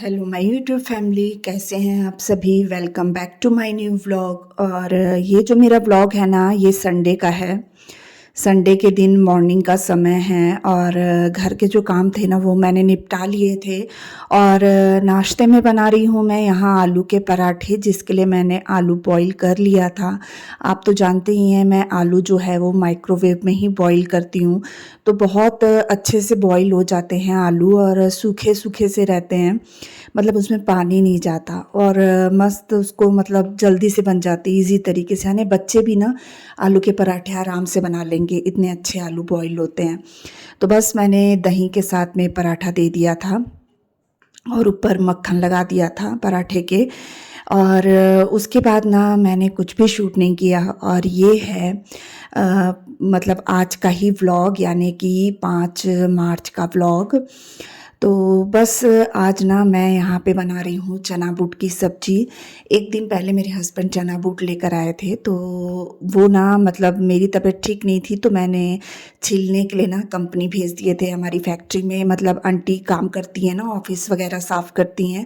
Hello my YouTube family, कैसे हैं आप सभी। Welcome back to my new vlog. और ये जो मेरा व्लॉग है ना, ये संडे का है। संडे के दिन मॉर्निंग का समय है और घर के जो काम थे ना वो मैंने निपटा लिए थे। और नाश्ते में बना रही हूँ मैं यहाँ आलू के पराठे, जिसके लिए मैंने आलू बॉईल कर लिया था। आप तो जानते ही हैं मैं आलू जो है वो माइक्रोवेव में ही बॉईल करती हूँ, तो बहुत अच्छे से बॉईल हो जाते हैं आलू और सूखे सूखे से रहते हैं। मतलब उसमें पानी नहीं जाता और मस्त उसको मतलब जल्दी से बन जाती इजी तरीके से। यानी बच्चे भी ना आलू के पराठे आराम से बना लेंगे, इतने अच्छे आलू बॉईल होते हैं। तो बस मैंने दही के साथ में पराठा दे दिया था और ऊपर मक्खन लगा दिया था पराठे के। और उसके बाद ना मैंने कुछ भी शूट नहीं किया। और ये है मतलब आज का ही व्लॉग, यानी कि 5 मार्च का व्लॉग। तो बस आज ना मैं यहाँ पे बना रही हूँ चना बूट की सब्ज़ी। एक दिन पहले मेरे हस्बैंड चना बूट लेकर आए थे, तो वो ना मतलब मेरी तबीयत ठीक नहीं थी, तो मैंने छीलने के लिए ना कंपनी भेज दिए थे हमारी फैक्ट्री में। मतलब आंटी काम करती हैं ना, ऑफिस वगैरह साफ़ करती हैं,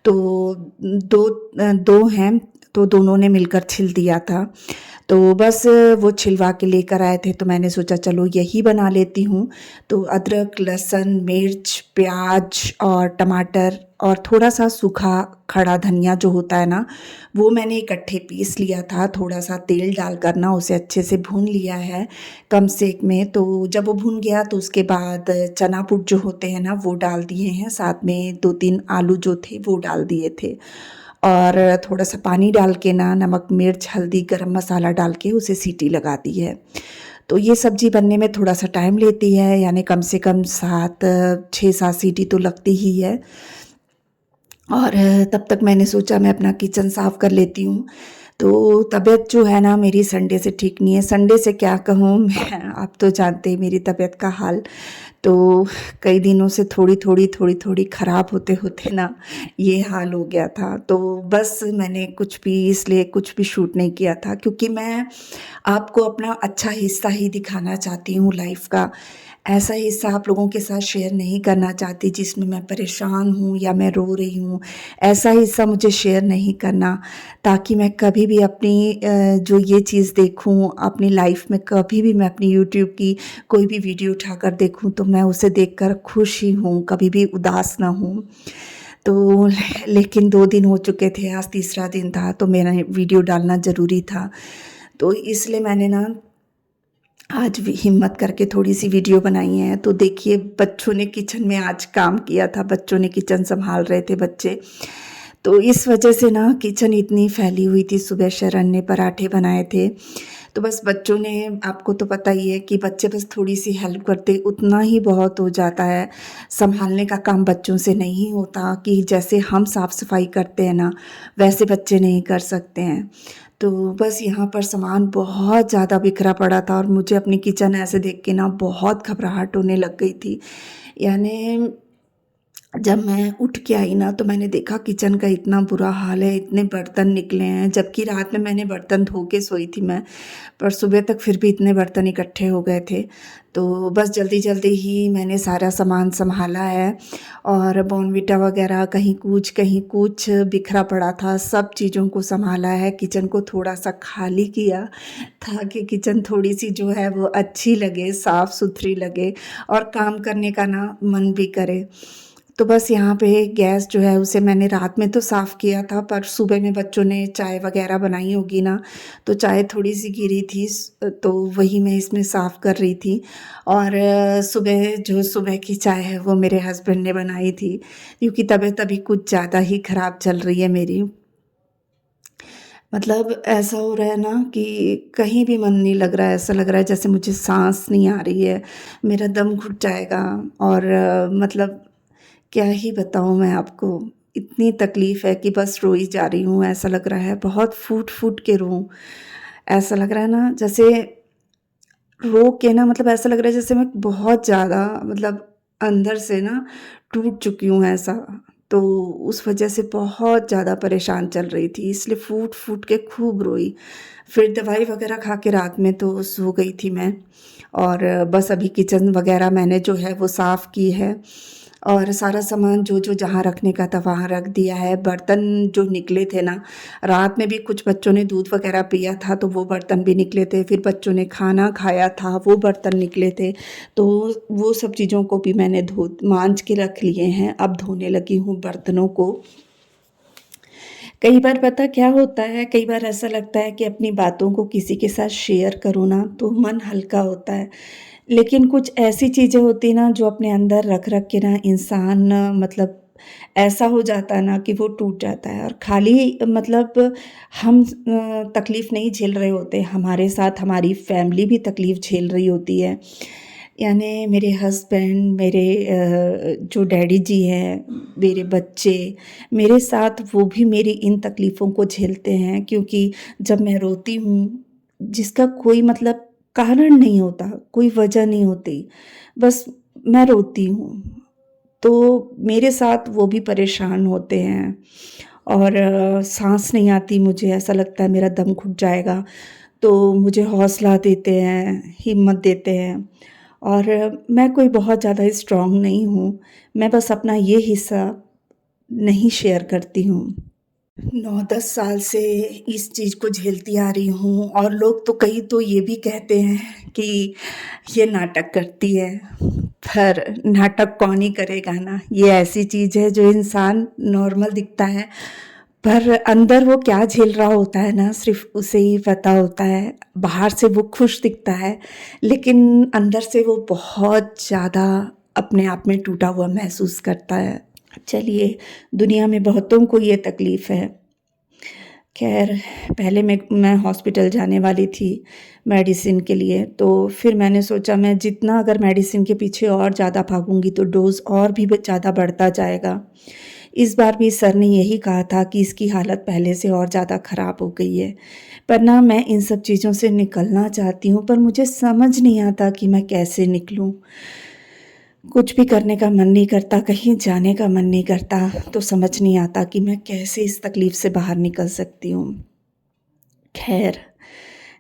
तो दो दो हैं, तो दोनों ने मिलकर छिल दिया था। तो बस वो छिलवा के लेकर आए थे, तो मैंने सोचा चलो यही बना लेती हूँ। तो अदरक, लहसुन, मिर्च, प्याज और टमाटर और थोड़ा सा सूखा खड़ा धनिया जो होता है ना, वो मैंने इकट्ठे पीस लिया था। थोड़ा सा तेल डालकर ना उसे अच्छे से भून लिया है कम सेक में। तो जब वो भून गया तो उसके बाद चना बूट जो होते हैं ना वो डाल दिए हैं, साथ में 2-3 आलू जो थे वो डाल दिए थे। और थोड़ा सा पानी डाल के ना नमक, मिर्च, हल्दी, गरम मसाला डाल के उसे सीटी लगा दी है। तो ये सब्ज़ी बनने में थोड़ा सा टाइम लेती है, यानी कम से कम 6-7 सीटी तो लगती ही है। और तब तक मैंने सोचा मैं अपना किचन साफ़ कर लेती हूँ। तो तबीयत जो है ना मेरी संडे से ठीक नहीं है। संडे से क्या कहूँ मैं, आप तो जानते हैं मेरी तबीयत का हाल। तो कई दिनों से थोड़ी थोड़ी ख़राब होते होते ना ये हाल हो गया था। तो बस मैंने कुछ भी इसलिए कुछ भी शूट नहीं किया था, क्योंकि मैं आपको अपना अच्छा हिस्सा ही दिखाना चाहती हूँ लाइफ का। ऐसा हिस्सा आप लोगों के साथ शेयर नहीं करना चाहती जिसमें मैं परेशान हूँ या मैं रो रही हूँ। ऐसा हिस्सा मुझे शेयर नहीं करना, ताकि मैं कभी भी अपनी जो ये चीज़ देखूँ अपनी लाइफ में, कभी भी मैं अपनी यूट्यूब की कोई भी वीडियो उठाकर देखूँ तो मैं उसे देखकर खुश ही हूँ, कभी भी उदास ना हूँ। तो लेकिन 2 दिन हो चुके थे, आज तीसरा दिन था, तो मेरा वीडियो डालना ज़रूरी था। तो इसलिए मैंने ना आज भी हिम्मत करके थोड़ी सी वीडियो बनाई है। तो देखिए बच्चों ने किचन में आज काम किया था, बच्चों ने किचन संभाल रहे थे बच्चे। तो इस वजह से ना किचन इतनी फैली हुई थी। सुबह शरण ने पराठे बनाए थे, तो बस बच्चों ने, आपको तो पता ही है कि बच्चे बस थोड़ी सी हेल्प करते उतना ही बहुत हो जाता है। संभालने का काम बच्चों से नहीं होता, कि जैसे हम साफ़ सफाई करते हैं ना वैसे बच्चे नहीं कर सकते हैं। तो बस यहाँ पर सामान बहुत ज़्यादा बिखरा पड़ा था और मुझे अपनी किचन ऐसे देख के ना बहुत घबराहट होने लग गई थी। यानी जब मैं उठ के आई ना तो मैंने देखा किचन का इतना बुरा हाल है, इतने बर्तन निकले हैं, जबकि रात में मैंने बर्तन धो के सोई थी मैं, पर सुबह तक फिर भी इतने बर्तन इकट्ठे हो गए थे। तो बस जल्दी जल्दी ही मैंने सारा सामान संभाला है। और बॉर्नविटा वगैरह कहीं कुछ बिखरा पड़ा था, सब चीज़ों को संभाला है। किचन को थोड़ा सा खाली किया ताकि किचन थोड़ी सी जो है वो अच्छी लगे, साफ़ सुथरी लगे और काम करने का ना मन भी करे। तो बस यहाँ पे गैस जो है उसे मैंने रात में तो साफ़ किया था, पर सुबह में बच्चों ने चाय वगैरह बनाई होगी ना, तो चाय थोड़ी सी गिरी थी, तो वही मैं इसमें साफ़ कर रही थी। और सुबह की चाय है वो मेरे हस्बैंड ने बनाई थी, क्योंकि तबीयत अभी कुछ ज़्यादा ही ख़राब चल रही है मेरी। मतलब ऐसा हो रहा है ना कि कहीं भी मन नहीं लग रहा है, ऐसा लग रहा है जैसे मुझे सांस नहीं आ रही है, मेरा दम घुट जाएगा। और मतलब क्या ही बताऊँ मैं आपको, इतनी तकलीफ़ है कि बस रोई जा रही हूँ। ऐसा लग रहा है बहुत फूट फूट के रोऊँ। ऐसा लग रहा है ना जैसे रो के ना, मतलब ऐसा लग रहा है जैसे मैं बहुत ज़्यादा मतलब अंदर से ना टूट चुकी हूँ ऐसा। तो उस वजह से बहुत ज़्यादा परेशान चल रही थी, इसलिए फूट फूट के खूब रोई। फिर दवाई वगैरह खा के रात में तो सो गई थी मैं। और बस अभी किचन वगैरह मैंने जो है वो साफ़ की है। और सारा सामान जो जहाँ रखने का था वहाँ रख दिया है। बर्तन जो निकले थे ना, रात में भी कुछ बच्चों ने दूध वगैरह पिया था तो वो बर्तन भी निकले थे, फिर बच्चों ने खाना खाया था वो बर्तन निकले थे, तो वो सब चीज़ों को भी मैंने धो मांज के रख लिए हैं। अब धोने लगी हूँ बर्तनों को। कई बार पता क्या होता है, कई बार ऐसा लगता है कि अपनी बातों को किसी के साथ शेयर करूँ ना तो मन हल्का होता है। लेकिन कुछ ऐसी चीज़ें होती हैं ना जो अपने अंदर रख रख के ना इंसान मतलब ऐसा हो जाता है ना कि वो टूट जाता है। और खाली मतलब हम तकलीफ़ नहीं झेल रहे होते, हमारे साथ हमारी फैमिली भी तकलीफ़ झेल रही होती है। यानी मेरे हस्बैंड, मेरे जो डैडी जी हैं, मेरे बच्चे, मेरे साथ वो भी मेरी इन तकलीफ़ों को झेलते हैं, क्योंकि जब मैं रोती हूँ, जिसका कोई मतलब कारण नहीं होता, कोई वजह नहीं होती, बस मैं रोती हूँ, तो मेरे साथ वो भी परेशान होते हैं। और साँस नहीं आती मुझे, ऐसा लगता है मेरा दम घुट जाएगा, तो मुझे हौसला देते हैं, हिम्मत देते हैं। और मैं कोई बहुत ज़्यादा स्ट्रॉन्ग नहीं हूँ, मैं बस अपना ये हिस्सा नहीं शेयर करती हूँ। 9-10 साल से इस चीज़ को झेलती आ रही हूँ, और लोग तो कई तो ये भी कहते हैं कि ये नाटक करती है, पर नाटक कौन ही करेगा ना। ये ऐसी चीज़ है जो इंसान नॉर्मल दिखता है, पर अंदर वो क्या झेल रहा होता है ना सिर्फ़ उसे ही पता होता है। बाहर से वो खुश दिखता है, लेकिन अंदर से वो बहुत ज़्यादा अपने आप में टूटा हुआ महसूस करता है। चलिए, दुनिया में बहुतों को ये तकलीफ़ है। ख़ैर, पहले मैं हॉस्पिटल जाने वाली थी मेडिसिन के लिए, तो फिर मैंने सोचा मैं जितना अगर मेडिसिन के पीछे और ज़्यादा भागूँगी तो डोज़ और भी ज़्यादा बढ़ता जाएगा। इस बार भी सर ने यही कहा था कि इसकी हालत पहले से और ज़्यादा ख़राब हो गई है। पर ना मैं इन सब चीज़ों से निकलना चाहती हूँ, पर मुझे समझ नहीं आता कि मैं कैसे निकलूँ? कुछ भी करने का मन नहीं करता, कहीं जाने का मन नहीं करता, तो समझ नहीं आता कि मैं कैसे इस तकलीफ़ से बाहर निकल सकती हूँ। ख़ैर,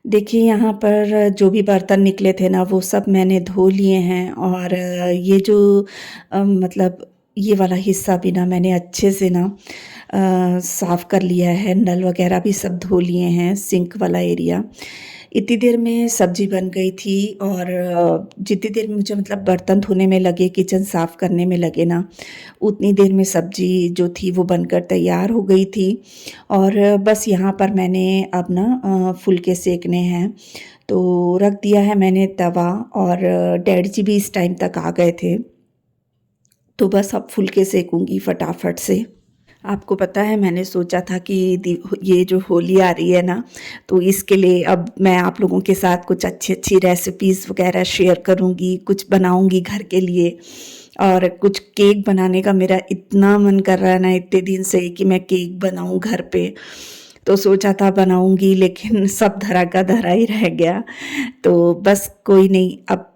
देखिए यहाँ पर जो भी बर्तन निकले थे ना वो सब मैंने धो लिए हैं, और ये जो मतलब ये वाला हिस्सा भी ना मैंने अच्छे से ना साफ़ कर लिया है, नल वग़ैरह भी सब धो लिए हैं, सिंक वाला एरिया। इतनी देर में सब्ज़ी बन गई थी, और जितनी देर में मुझे मतलब बर्तन धोने में लगे, किचन साफ़ करने में लगे ना, उतनी देर में सब्ज़ी जो थी वो बनकर तैयार हो गई थी। और बस यहाँ पर मैंने अब ना फुलके सेकने हैं, तो रख दिया है मैंने तवा, और डैडी जी भी इस टाइम तक आ गए थे, तो बस अब फुलके सेकूँगी फटाफट से। आपको पता है मैंने सोचा था कि ये जो होली आ रही है ना, तो इसके लिए अब मैं आप लोगों के साथ कुछ अच्छी-अच्छी रेसिपीज़ वग़ैरह शेयर करूँगी, कुछ बनाऊँगी घर के लिए। और कुछ केक बनाने का मेरा इतना मन कर रहा है ना इतने दिन से कि मैं केक बनाऊँ घर पे। तो सोचा था बनाऊँगी, लेकिन सब धरा का धरा ही रह गया। तो बस कोई नहीं, अब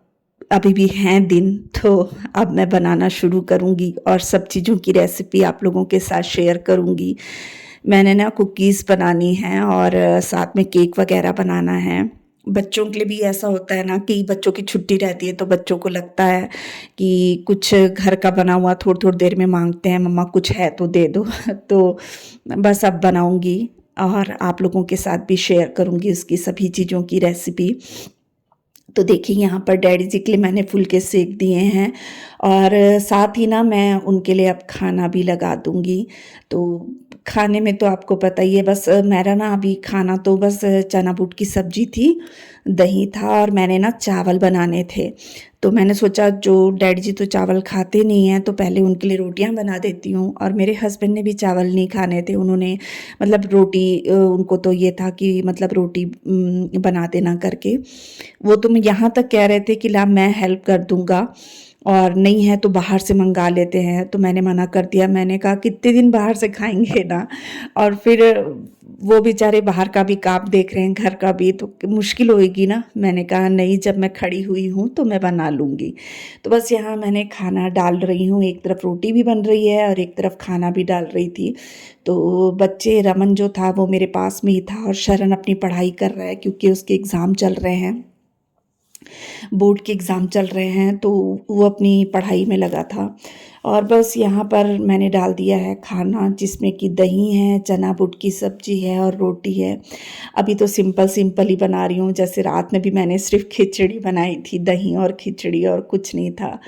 अभी भी हैं दिन, तो अब मैं बनाना शुरू करूँगी और सब चीज़ों की रेसिपी आप लोगों के साथ शेयर करूँगी। मैंने ना कुकीज़ बनानी हैं, और साथ में केक वग़ैरह बनाना है। बच्चों के लिए भी ऐसा होता है ना कि बच्चों की छुट्टी रहती है, तो बच्चों को लगता है कि कुछ घर का बना हुआ थोड़ी-थोड़ी देर में माँगते हैं, मम्मा कुछ है तो दे दो। तो बस अब बनाऊँगी, और आप लोगों के साथ भी शेयर करूँगी उसकी सभी चीज़ों की रेसिपी। तो देखिए यहाँ पर डैडी जी के लिए मैंने फुलके सेक दिए हैं, और साथ ही ना मैं उनके लिए अब खाना भी लगा दूँगी। तो खाने में तो आपको पता ही है, बस मेरा ना अभी खाना तो बस चना बूट की सब्ज़ी थी, दही था, और मैंने ना चावल बनाने थे। तो मैंने सोचा जो डैडी जी तो चावल खाते नहीं हैं, तो पहले उनके लिए रोटियां बना देती हूँ। और मेरे हस्बैंड ने भी चावल नहीं खाने थे, उन्होंने मतलब रोटी उनको तो ये था कि मतलब रोटी बना देना करके। वो तो यहाँ तक कह रहे थे कि ला मैं हेल्प कर दूँगा, और नहीं है तो बाहर से मंगा लेते हैं, तो मैंने मना कर दिया। मैंने कहा कितने दिन बाहर से खाएँगे ना, और फिर वो बेचारे बाहर का भी काम देख रहे हैं, घर का भी, तो मुश्किल होएगी ना। मैंने कहा नहीं, जब मैं खड़ी हुई हूँ तो मैं बना लूँगी। तो बस यहाँ मैंने खाना डाल रही हूँ, एक तरफ रोटी भी बन रही है और एक तरफ खाना भी डाल रही थी। तो बच्चे, रमन जो था वो मेरे पास में ही था, और शरण अपनी पढ़ाई कर रहा है क्योंकि उसके एग्ज़ाम चल रहे हैं। बोर्ड के एग्ज़ाम चल रहे हैं तो वो अपनी पढ़ाई में लगा था। और बस यहाँ पर मैंने डाल दिया है खाना, जिसमें कि दही है, चना बुट की सब्ज़ी है और रोटी है। अभी तो सिंपल सिंपल ही बना रही हूँ, जैसे रात में भी मैंने सिर्फ़ खिचड़ी बनाई थी, दही और खिचड़ी और कुछ नहीं था।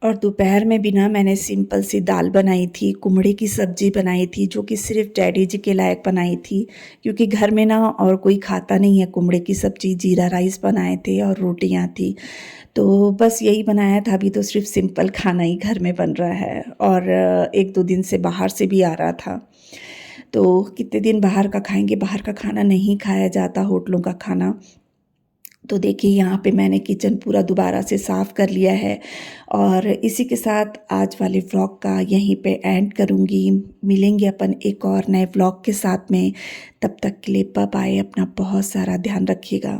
और दोपहर में भी ना मैंने सिंपल सी दाल बनाई थी, कुम्हड़े की सब्ज़ी बनाई थी, जो कि सिर्फ़ डैडी जी के लायक बनाई थी, क्योंकि घर में ना और कोई खाता नहीं है कुम्हड़े की सब्ज़ी। जीरा राइस बनाए थे और रोटियां थी। तो बस यही बनाया था। अभी तो सिर्फ़ सिंपल खाना ही घर में बन रहा है, और 1-2 दिन से बाहर से भी आ रहा था। तो कितने दिन बाहर का खाएँगे, बाहर का खाना नहीं खाया जाता, होटलों का खाना। तो देखिए यहाँ पे मैंने किचन पूरा दोबारा से साफ़ कर लिया है, और इसी के साथ आज वाले व्लॉग का यहीं पे एंड करूँगी। मिलेंगे अपन एक और नए व्लॉग के साथ में। तब तक के लिए बाय बाय। अपना बहुत सारा ध्यान रखिएगा।